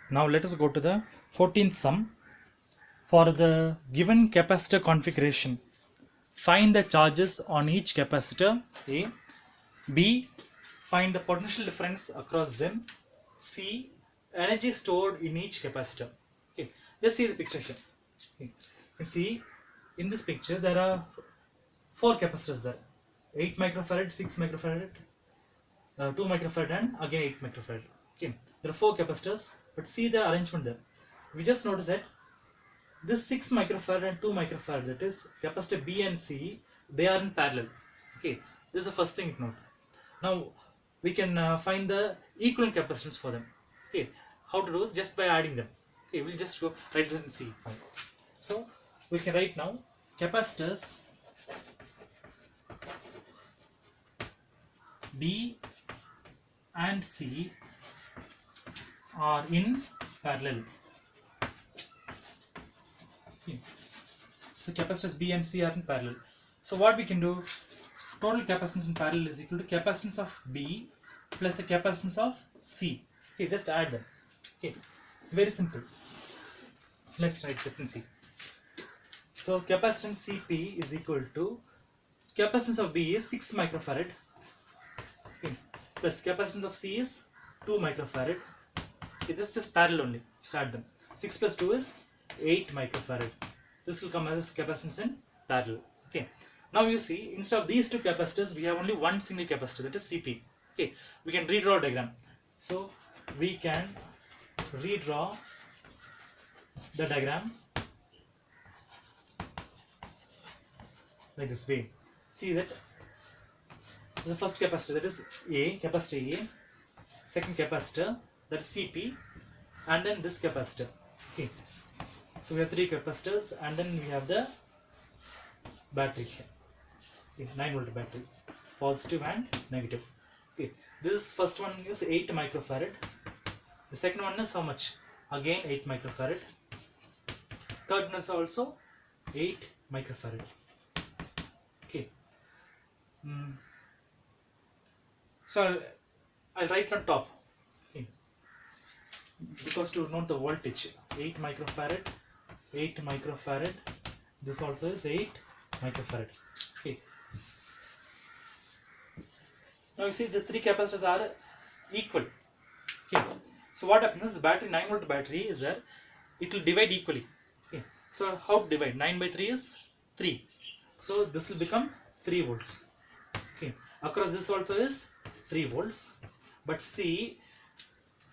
Now let us go to the 14th sum. For the given capacitor configuration, find the charges on each capacitor. A. B. Find the potential difference across them. C. Energy stored in each capacitor. Okay, just see the picture here. Okay. You can see in this picture there are 4 capacitors there: 8 microfarad, 6 microfarad, 2 microfarad, and again 8 microfarad. Okay, there are 4 capacitors, but see the arrangement there. We just notice that this 6 microfarad and 2 microfarad, that is capacitor B and C, they are in parallel. Okay, this is the first thing to note. Now we can find the equivalent capacitance for them. Okay, how to do? Just by adding them. Okay, we'll just go write this and see. So we can write now capacitors B and C are in parallel. Okay. So capacitors B and C are in parallel. So what we can do? Total capacitance in parallel is equal to capacitance of B plus the capacitance of C. Okay, just add them. Okay, it's very simple. So let's write it and see. So capacitance Cp is equal to capacitance of B is 6 microfarad, okay, plus capacitance of C is 2 microfarad. Okay, this is just parallel only. Just add them. 6 plus 2 is 8 microfarad. This will come as capacitance in parallel. Okay. Now you see, instead of these two capacitors, we have only one single capacitor, that is Cp. Okay, we can redraw a diagram. So we can redraw the diagram like this way. See that the first capacitor, that is A, capacitor A, second capacitor, that is Cp, and then this capacitor. Okay, so we have 3 capacitors, and then we have the battery here. Okay, 9 volt battery, positive and negative. Okay, this first one is 8 microfarad. The second one is how much? Again 8 microfarad. Third one is also 8 microfarad. Okay. So I'll write on top. Okay. Because to note the voltage, 8 microfarad, 8 microfarad. This also is 8 microfarad. Okay. Now you see the 3 capacitors are equal. Okay. So what happens is the battery, 9 volt battery is there, it will divide equally. Okay. So how to divide? 9 by 3 is 3. So this will become 3 volts. Okay. Across this also is 3 volts. But see,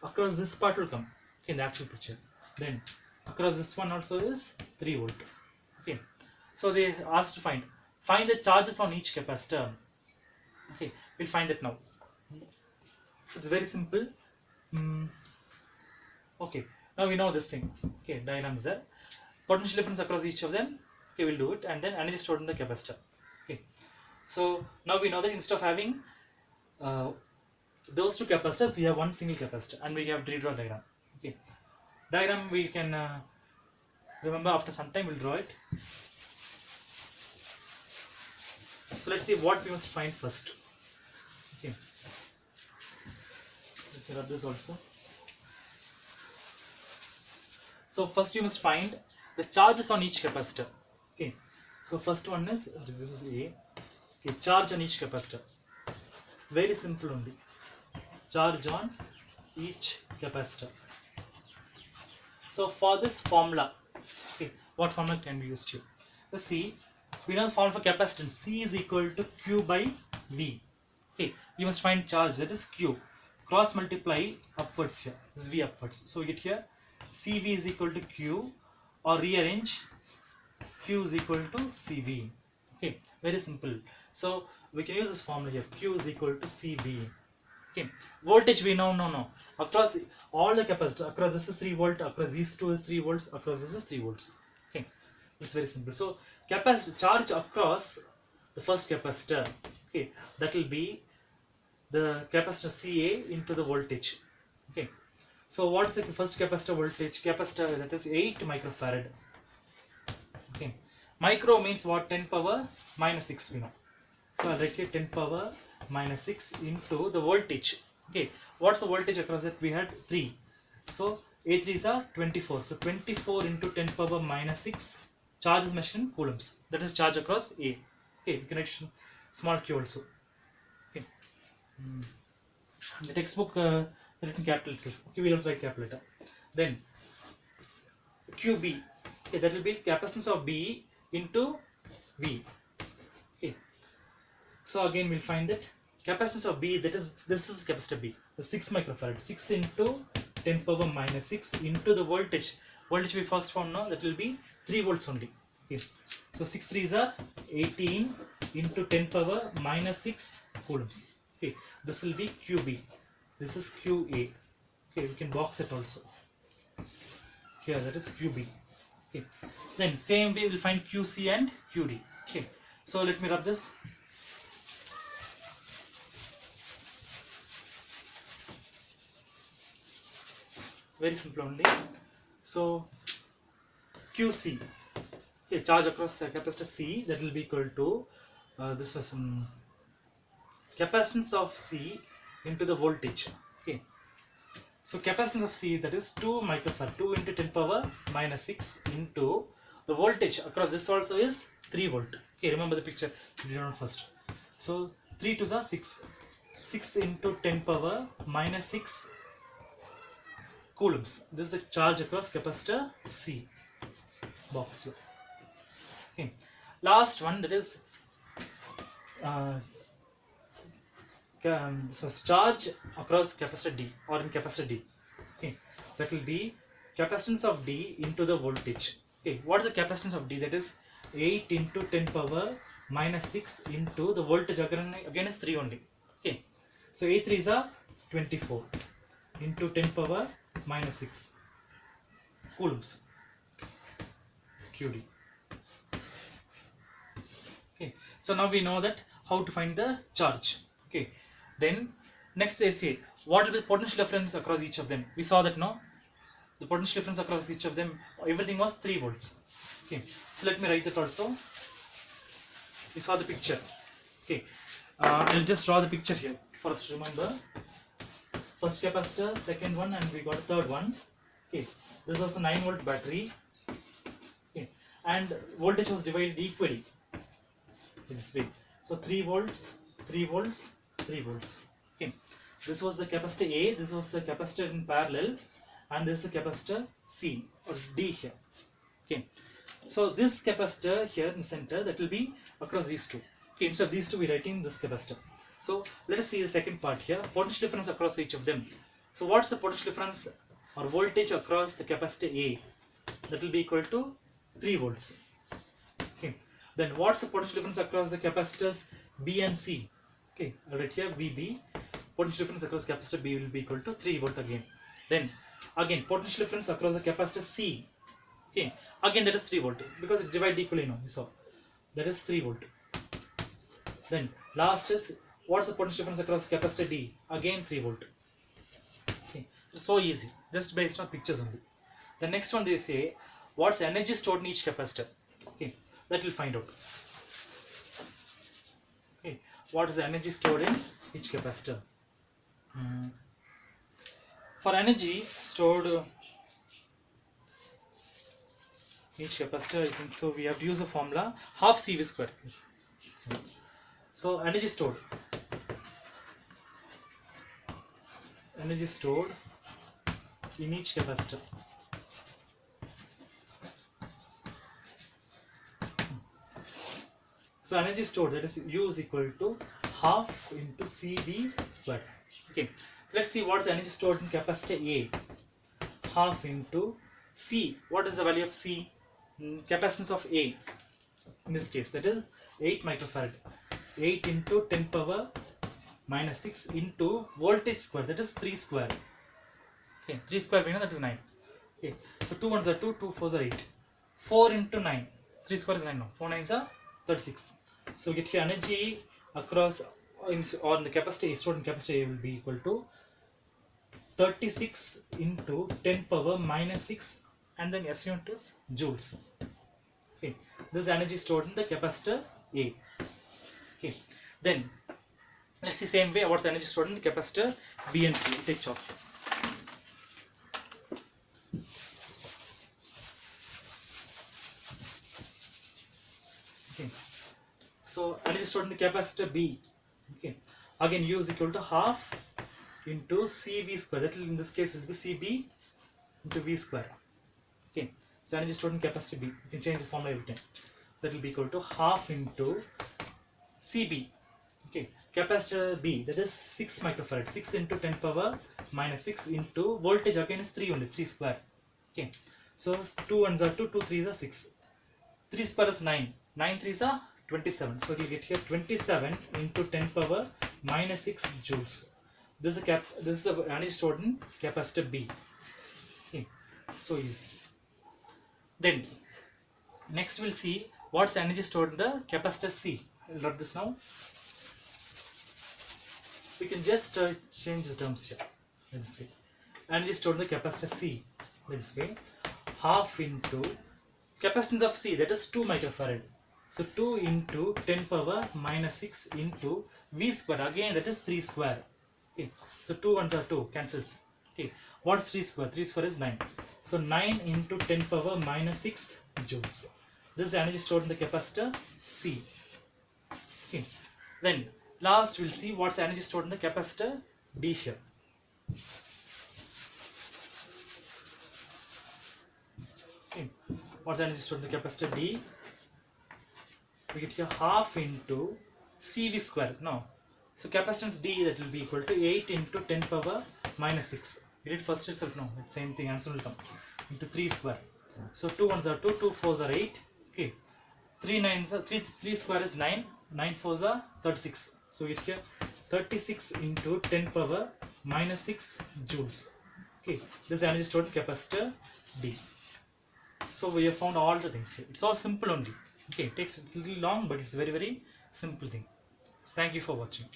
across this part will come, okay, in the actual picture. Then across this one also is 3 volt. Okay. So they asked to find the charges on each capacitor. Okay, we'll find that now. So it's very simple. Okay, now we know this thing. Okay, diagram is there. Potential difference across each of them. Okay, we'll do it, and then energy stored in the capacitor. Okay, so now we know that instead of having those 2 capacitors, we have one single capacitor, and we have redraw diagram. Okay, diagram we can remember after some time. We'll draw it. So let's see what we must find first. Okay, let's rub this also. So first you must find the charges on each capacitor. Okay, so first one is, this is A. Okay, charge on each capacitor. Very simple only. Charge on each capacitor. So for this formula, okay, what formula can be used here? Let's see. We know the formula for capacitance. C is equal to Q by V. Okay, you must find charge, that is Q. Cross multiply upwards here. This is V upwards. So we get here CV is equal to Q, or rearrange Q is equal to CV. Okay, very simple. So we can use this formula here. Q is equal to CV. Okay, voltage we know, no. Across all the capacitors, across this is 3 volt, across these 2 is 3 volts, across this is 3 volts. Okay, it's very simple. So capacitor charge across the first capacitor, okay, that will be the capacitor Ca into the voltage. Okay, so what's the first capacitor voltage? Capacitor, that is 8 microfarad. Okay, micro means what? 10 power minus 6 we know. So I'll write here 10 power minus 6 into the voltage. Okay, what's the voltage across it? We had 3. So A3s are 24. So 24 into 10 power minus 6 charge is measured in coulombs. That is charge across A. Okay, you can write small q also. Okay. The textbook written capital itself. Okay, we'll also write capital letter. Then QB. Okay, that will be capacitance of B into V. Okay. So again we'll find that capacitance of B, that is, this is capacitor B, the 6 microfarad, 6 into 10 power minus 6 into the voltage we first found now, that will be 3 volts only. Okay. So 6 3s are 18 into 10 power minus 6 coulombs. Okay, this will be QB, this is QA. Okay, we can box it also here, that is QB. Okay, then same way we'll find QC and QD. Okay, so let me rub this. Very simple only. So QC, okay, charge across capacitor C, that will be equal to this was capacitance of C into the voltage. Okay, so capacitance of C, that is 2 microfarad, 2 into 10 power minus 6 into the voltage across this also is 3 volt. Okay, remember the picture we did on first. So 3 2s are 6, 6 into 10 power minus 6 coulombs. This is the charge across capacitor C. Box here. Okay, last one, that is this was charge across capacitor D or in capacitor D. Okay, that will be capacitance of D into the voltage. Okay, what is the capacitance of D? That is 8 into 10 power minus 6 into the voltage again is 3 only. Okay, so A3s are 24 into 10 power minus 6 coulombs. QD. Okay, so now we know that how to find the charge. Okay, then next is here, what will be the potential difference across each of them? We saw that no, the potential difference across each of them, everything was 3 volts. Okay, so let me write that also. We saw the picture. Okay, I'll just draw the picture here for us to remember. First capacitor, second one, and we got a third one. Okay, this was a 9 volt battery. Okay, and voltage was divided equally in this way. So 3 volts, 3 volts, 3 volts. Okay, this was the capacitor A, this was the capacitor in parallel, and this is the capacitor C or D here. Okay, so this capacitor here in the center, that will be across these two. Okay, instead of these two, we writing this capacitor. So let us see the second part here, potential difference across each of them. So what's the potential difference or voltage across the capacitor A? That will be equal to 3 volts. Okay, then what's the potential difference across the capacitors B and C? Okay, I'll write here VB. Potential difference across capacitor B will be equal to 3 volt again. Then again potential difference across the capacitor C. Okay, again that is 3 volt because it divided equally now. We saw that is 3 volt. Then last is what's the potential difference across capacitor D? Again 3 volt. Okay, it's so easy, just based on pictures only. The next one they say what's the energy stored in each capacitor. Okay, that we'll find out. Okay, what is the energy stored in each capacitor? For energy stored each capacitor, I think so we have to use a formula half CV square. Yes. So energy stored in each capacitor. So energy stored, that is U is equal to half into CV square. Okay, let's see what's the energy stored in capacitor A. Half into C. What is the value of C? Capacitance of A in this case, that is 8 microfarad. 8 into 10 power minus 6 into voltage square, that is 3 square. Okay, 3 square we know that is 9. Okay, so 2 ones are 2, 2 fours are 8. 4 into 9, 3 square is 9 now. 4 nines are 36. So get here energy across on the capacitor stored in capacitor A will be equal to 36 into 10 power minus 6, and then S unit is joules. Okay, this is energy stored in the capacitor A. Okay, then let's see same way what's energy stored in the capacitor B and C. Take chalk. Okay. So energy stored in the capacitor B. Okay. Again, U is equal to half into CV square. That will, in this case, it will be CB into V square. Okay. So energy stored in capacitor B. You can change the formula every time. So that will be equal to half into CB. Okay. Capacitor B, that is 6 microfarad. 6 into 10 power minus 6 into voltage again is 3 only, 3 square. Okay. So 2 ones are 2, 2 threes are 6. 3 square is 9. 9 threes are 27. So we will get here 27 into 10 power minus 6 joules. This is a energy stored in capacitor B. Okay. So easy. Then next we'll see what's energy stored in the capacitor C. I'll rub this now. We can just change the terms here. This way. Energy stored in the capacitor C. This way. Half into capacitance of C, that is 2 microfarad. So 2 into 10 power minus 6 into V square, again that is 3 square. Okay. So 2 ones are 2, cancels. Okay. What's 3 square? 3 square is 9. So 9 into 10 power minus 6 joules. This is energy stored in the capacitor C. Okay. Then last we'll see what's energy stored in the capacitor D here. Okay. What's energy stored in the capacitor D? We get here half into CV square. No. So capacitance D, that will be equal to 8 into 10 power minus 6. We did first itself. No, it's same thing. Answer will come into 3 square. So 2 ones are 2, 2 fours are 8. Okay. 3 nines are 3 square is 9. 9 fours are 36. So we get here 36 into 10 power minus 6 joules. Okay. This is energy stored in capacitor D. So we have found all the things here. It's all simple only. Okay, it's a little long, but it's very, very simple thing. So thank you for watching.